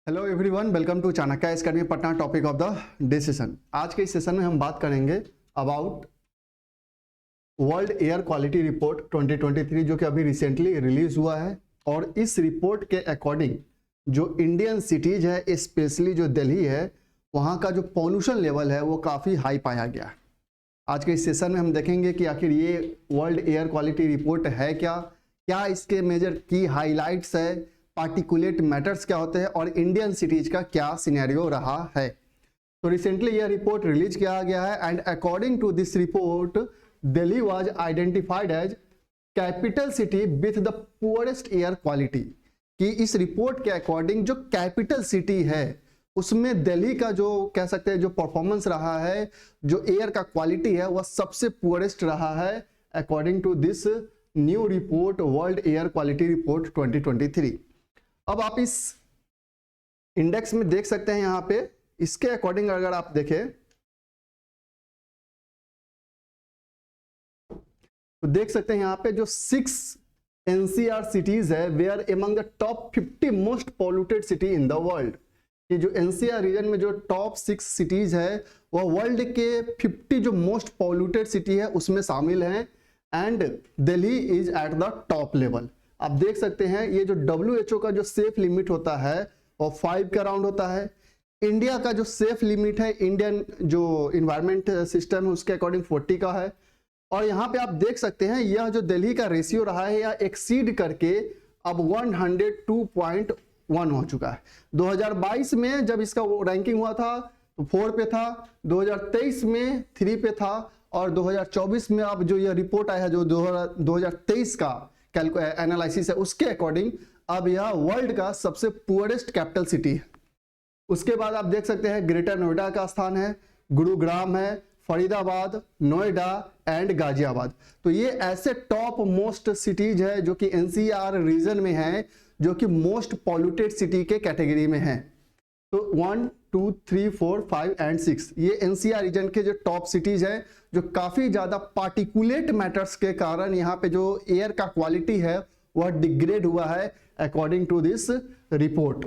Hello everyone, welcome to Chanakya academy Patna. Topic of the day session. आज के इस session में हम बात करेंगे about world air quality report 2023 जो कि अभी रिसेंटली रिलीज हुआ है। और इस रिपोर्ट के अकॉर्डिंग जो इंडियन सिटीज है, स्पेशली जो दिल्ली है, वहाँ का जो पॉल्यूशन लेवल है वो काफ़ी हाई पाया गया है। आज के इस सेशन में हम देखेंगे कि आखिर ये वर्ल्ड एयर क्वालिटी रिपोर्ट है क्या इसके मेजर की हाईलाइट्स है, पार्टिकुलेट मैटर्स क्या होते हैं और इंडियन सिटीज का क्या सिनेरियो रहा है। तो रिसेंटली यह रिपोर्ट रिलीज किया गया है and according to this report Delhi was identified as capital city with the poorest air quality. कि इस रिपोर्ट के अकॉर्डिंग जो कैपिटल सिटी है उसमें दिल्ली का जो कह सकते हैं जो परफॉर्मेंस रहा है, जो एयर का क्वालिटी है वह सबसे पुअरेस्ट रहा है according to this new report world air quality report 2023। अब आप इस इंडेक्स में देख सकते हैं, यहां पे इसके अकॉर्डिंग अगर आप देखें तो देख सकते हैं यहां पे जो 6 एनसीआर सिटीज है they are among the top 50 most polluted city in the world. ये जो एनसीआर रीजन में जो टॉप 6 सिटीज है वह वर्ल्ड के 50 जो मोस्ट पॉल्यूटेड सिटी है उसमें शामिल हैं and Delhi is at the top level. आप देख सकते हैं ये जो WHO का जो सेफ लिमिट होता है वो 5 के अराउंड होता है। इंडिया का जो सेफ लिमिट है, इंडियन जो इन्वायरमेंट सिस्टम है उसके अकॉर्डिंग 40 का है। और यहाँ पे आप देख सकते हैं यह जो दिल्ली का रेशियो रहा है यह एक्सीड करके अब 102.1 हो चुका है। 2022 में जब इसका रैंकिंग हुआ था तो 4 पे था, 2023 में 3 पे था और 2024 में अब जो यह रिपोर्ट आया है जो 2023 का एनालिसिस है उसके अकॉर्डिंग अब यह वर्ल्ड का सबसे पुअरेस्ट कैपिटल सिटी है। उसके बाद आप देख सकते हैं ग्रेटर नोएडा का स्थान है, गुरुग्राम है, फरीदाबाद, नोएडा एंड गाजियाबाद। तो ये ऐसे टॉप मोस्ट सिटीज है जो कि एनसीआर रीजन में है, जो कि मोस्ट पॉल्यूटेड सिटी के कैटेगरी में है। तो 1, 2, 3, 4, 5 एंड 6 ये एनसीआर रीजन के जो टॉप सिटीज हैं जो काफी ज्यादा पार्टिकुलेट मैटर्स के कारण यहाँ पे जो एयर का क्वालिटी है वह डिग्रेड हुआ है अकॉर्डिंग टू दिस रिपोर्ट।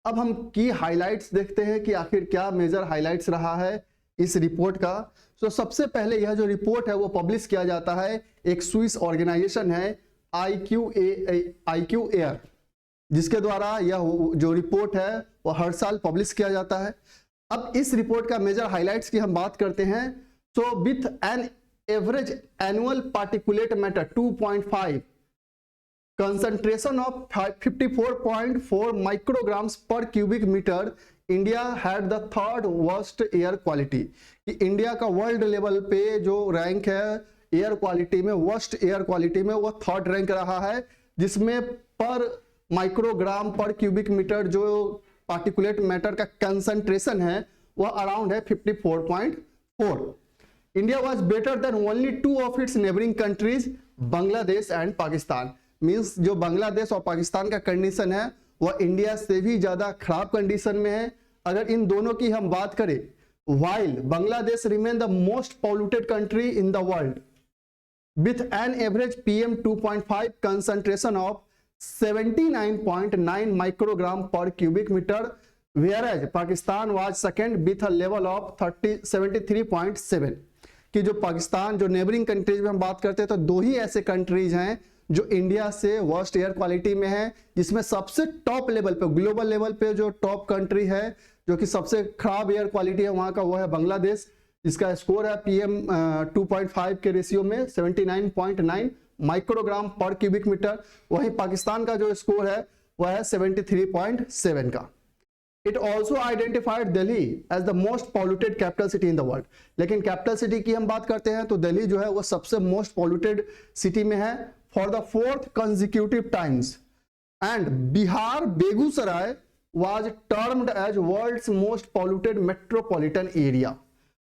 अब हम की हाइलाइट्स देखते हैं कि आखिर क्या मेजर हाइलाइट्स रहा है इस रिपोर्ट का। तो सबसे पहले यह जो रिपोर्ट है वो पब्लिश किया जाता है एक स्विस ऑर्गेनाइजेशन है IQ एयर, जिसके द्वारा यह जो रिपोर्ट है वो हर साल पब्लिश किया जाता है। अब इस रिपोर्ट का मेजर हाइलाइट्स की हम बात करते हैं तो with an average annual particulate matter 2.5 concentration of 54.4 micrograms per cubic metre, India had the third worst air quality. India का वर्ल्ड लेवल पे जो रैंक है एयर क्वालिटी में, वर्स्ट एयर क्वालिटी में, वो थर्ड रैंक रहा है, जिसमें पर माइक्रोग्राम पर क्यूबिक मीटर जो पार्टिकुलेट मैटर का कंसंट्रेशन है वह अराउंड है 54.4। India was better than only 2 of its neighbouring countries Bangladesh and Pakistan. Means जो बांग्लादेश और पाकिस्तान का कंडीशन है वह इंडिया से भी ज्यादा खराब कंडीशन में है। अगर इन दोनों की हम बात करें, while Bangladesh remain the most polluted country in the world with an average PM 2.5 concentration of 79.9 microgram per cubic meter, whereas Pakistan was second with a level of 73.7। कि जो पाकिस्तान जो नेबरिंग कंट्रीज में हम बात करते हैं तो 2 ही ऐसे कंट्रीज हैं जो इंडिया से वर्स्ट एयर क्वालिटी में है, जिसमें सबसे टॉप लेवल पे ग्लोबल लेवल पे जो टॉप कंट्री है जो कि सबसे खराब एयर क्वालिटी है वहां का वो है बांग्लादेश, जिसका स्कोर है PM 2.5 के रेशियो में 79.9 माइक्रोग्राम पर क्यूबिक मीटर। वहीं पाकिस्तान का जो स्कोर है वह है 73.7 का। It also identified Delhi as the most polluted capital city in the world. लेकिन कैपिटल सिटी की हम बात करते हैं तो दिल्ली जो है वो सबसे मोस्ट पॉल्यूटेड सिटी में है for the 4th consecutive times। And Bihar Begusarai was termed as world's most polluted metropolitan area।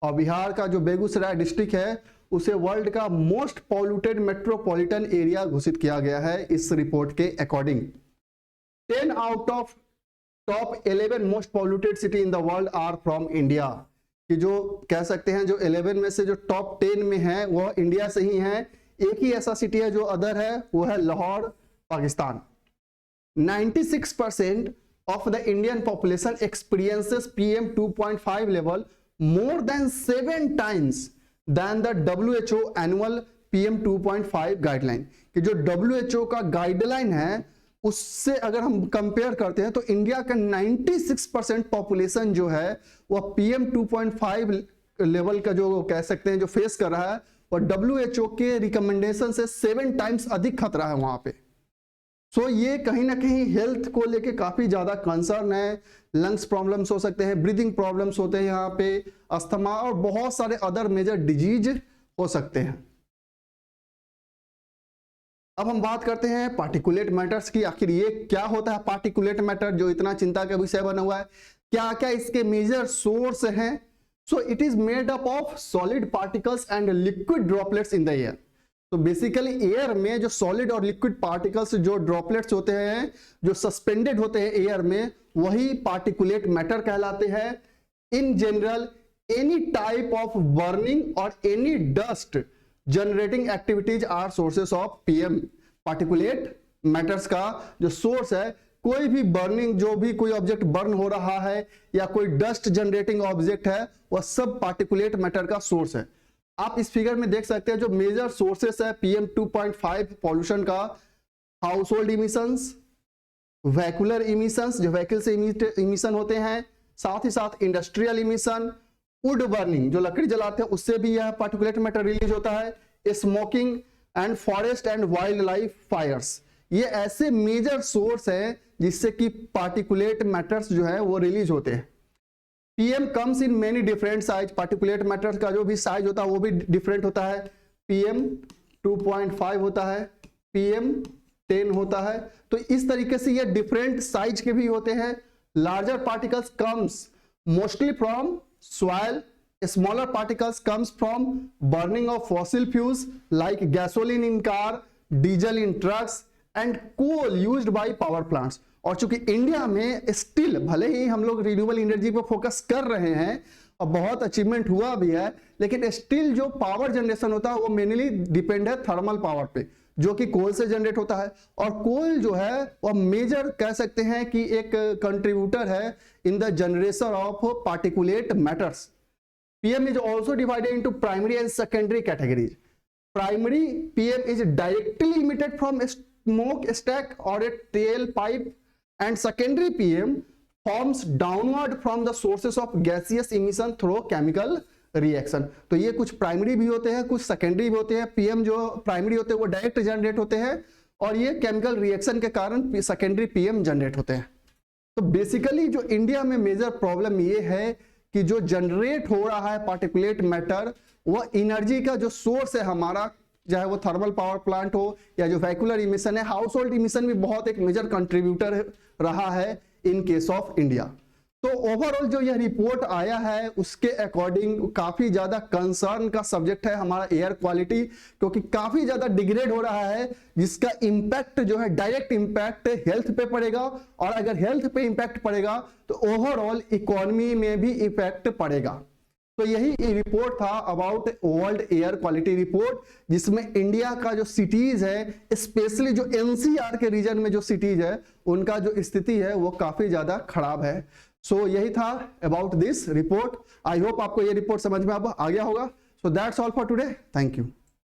और बिहार का जो बेगूसराय डिस्ट्रिक्ट है उसे वर्ल्ड का मोस्ट पॉल्यूटेड मेट्रोपॉलिटन एरिया घोषित किया गया है इस रिपोर्ट के according. 10 out of top 11 most polluted city in the world are from India. कि जो कह सकते हैं जो 11 में से जो टॉप 10 में है वह इंडिया से ही है। एक ही ऐसा सिटी है जो अदर है, वो है Lahore, Pakistan. 96% of the Indian population experiences PM 2.5 level more than 7 times than the WHO annual PM 2.5 guideline. कि जो WHO का गाइडलाइन है उससे अगर हम कंपेयर करते हैं तो इंडिया का 96% पॉपुलेशन जो है वह PM 2.5 लेवल का जो कह सकते हैं जो फेस कर रहा है, और WHO के रिकमेंडेशन से 7 टाइम्स अधिक खतरा है वहां पे। सो ये कहीं ना कहीं हेल्थ को लेके काफी ज्यादा कंसर्न है। लंग्स प्रॉब्लम्स हो सकते हैं, ब्रीदिंग प्रॉब्लम्स होते हैं यहाँ पे, अस्थमा और बहुत सारे अदर मेजर डिजीज हो सकते हैं। अब हम बात करते हैं पार्टिकुलेट मैटर्स की। आखिर ये क्या होता है पार्टिकुलेट मैटर जो इतना चिंता का विषय बना हुआ है, क्या क्या इसके मेजर सोर्स हैं। So it is made up of solid particles and liquid droplets in the air. तो बेसिकली एयर में जो सॉलिड और लिक्विड पार्टिकल्स जो ड्रॉपलेट्स होते हैं जो सस्पेंडेड होते हैं एयर में, वही पार्टिकुलेट मैटर कहलाते हैं। In general any type of burning और any dust generating activities are sources of PM. Particulate matters का जो सोर्स है, कोई भी बर्निंग, जो भी कोई ऑब्जेक्ट बर्न हो रहा है या कोई डस्ट जनरेटिंग ऑब्जेक्ट है, वह सब पार्टिकुलेट मैटर का सोर्स है। आप इस फिगर में देख सकते हैं जो मेजर सोर्सेस है PM 2.5 पॉल्यूशन का, house hold emissions, vehicular emissions जो व्हीकल से इमिशन होते हैं, साथ ही साथ इंडस्ट्रियल इमिशन, वुड बर्निंग जो लकड़ी जलाते हैं उससे भी यह पार्टिकुलेट मैटर रिलीज होता है, smoking and forest and wildlife fires. ये ऐसे मेजर सोर्स हैं जिससे कि पार्टिकुलेट मैटर्स जो है वो रिलीज होते हैं। PM comes in many different size. Particulate matter का जो भी साइज होता है वो भी डिफरेंट होता है। PM 2.5 होता है, PM 10 होता है। तो इस तरीके से ये डिफरेंट साइज के भी होते हैं। Larger particles comes mostly from soil, smaller particles comes from burning of fossil fuels like gasoline in car, diesel in trucks and coal used by power plants. और चूंकि इंडिया में स्टिल भले ही हम लोग रिन्यूएबल एनर्जी पर focus कर रहे हैं और बहुत अचीवमेंट हुआ भी है, लेकिन स्टिल जो पावर जनरेशन होता है वो मेनली डिपेंड है थर्मल पावर पे, जो कि कोल से जनरेट होता है। और कोल जो है वह मेजर कह सकते हैं कि एक कंट्रीब्यूटर है in the generation of particulate matters. PM is also divided into primary and secondary categories. Primary PM is directly emitted from a smoke stack or a tailpipe, and secondary PM forms downward from the sources of gaseous emission through chemical reaction. तो ये कुछ primary भी होते हैं, कुछ secondary भी होते हैं। PM जो प्राइमरी होते हैं वो डायरेक्ट जनरेट होते हैं और ये केमिकल रिएक्शन के कारण सेकेंडरी PM जनरेट होते हैं। तो बेसिकली जो इंडिया में मेजर प्रॉब्लम ये है कि जो जनरेट हो रहा है पार्टिकुलेट मैटर, वह एनर्जी का जो सोर्स है हमारा, चाहे वो थर्मल पावर प्लांट हो या जो व्हीकुलर इमिशन है, हाउस होल्ड इमिशन भी बहुत एक मेजर कंट्रीब्यूटर रहा है इन केस ऑफ इंडिया। तो ओवरऑल जो यह रिपोर्ट आया है उसके अकॉर्डिंग काफी ज्यादा कंसर्न का सब्जेक्ट है हमारा एयर क्वालिटी, क्योंकि काफी ज्यादा डिग्रेड हो रहा है, जिसका इंपैक्ट जो है डायरेक्ट इंपैक्ट हेल्थ पे पड़ेगा, और अगर हेल्थ पे इंपैक्ट पड़ेगा तो ओवरऑल इकोनॉमी में भी इफेक्ट पड़ेगा। तो यही रिपोर्ट था about world air quality report, जिसमें इंडिया का जो सिटीज है, स्पेशली जो NCR के रीजन में जो सिटीज है, उनका जो स्थिति है वो काफी ज्यादा खराब है। सो यही था about this report. I hope आपको ये रिपोर्ट समझ में अब आ गया होगा। So that's all for today. Thank you.